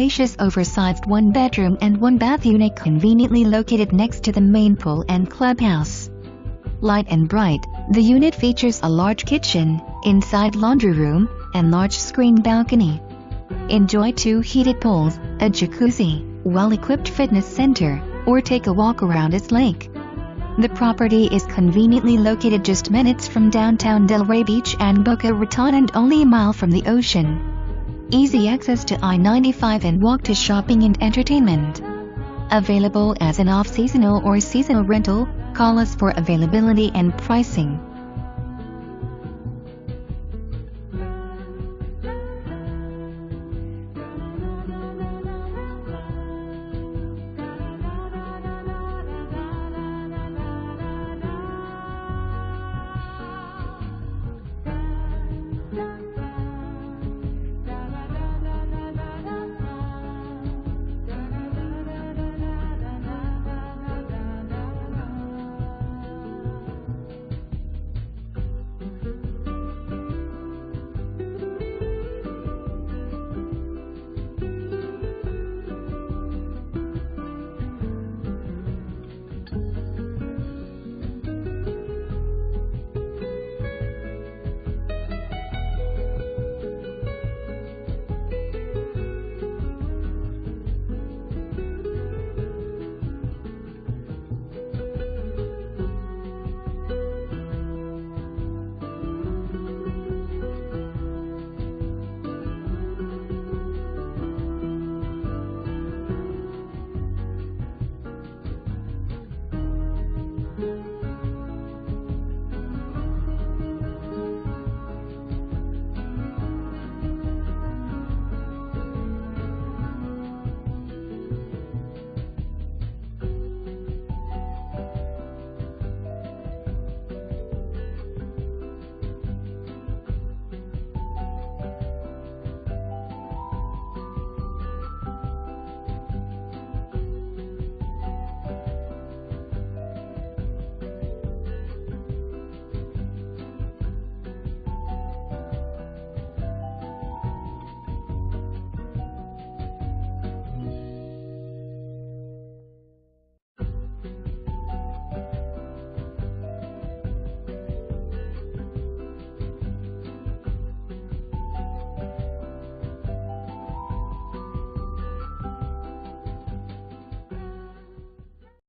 spacious oversized 1-bedroom and 1-bath unit conveniently located next to the main pool and clubhouse. Light and bright, the unit features a large kitchen, inside laundry room, and large screen balcony. Enjoy 2 heated pools, a jacuzzi, well-equipped fitness center, or take a walk around its lake. The property is conveniently located just minutes from downtown Delray Beach and Boca Raton and only a mile from the ocean. Easy access to I-95 and walk to shopping and entertainment. Available as an off-seasonal or seasonal rental, call us for availability and pricing.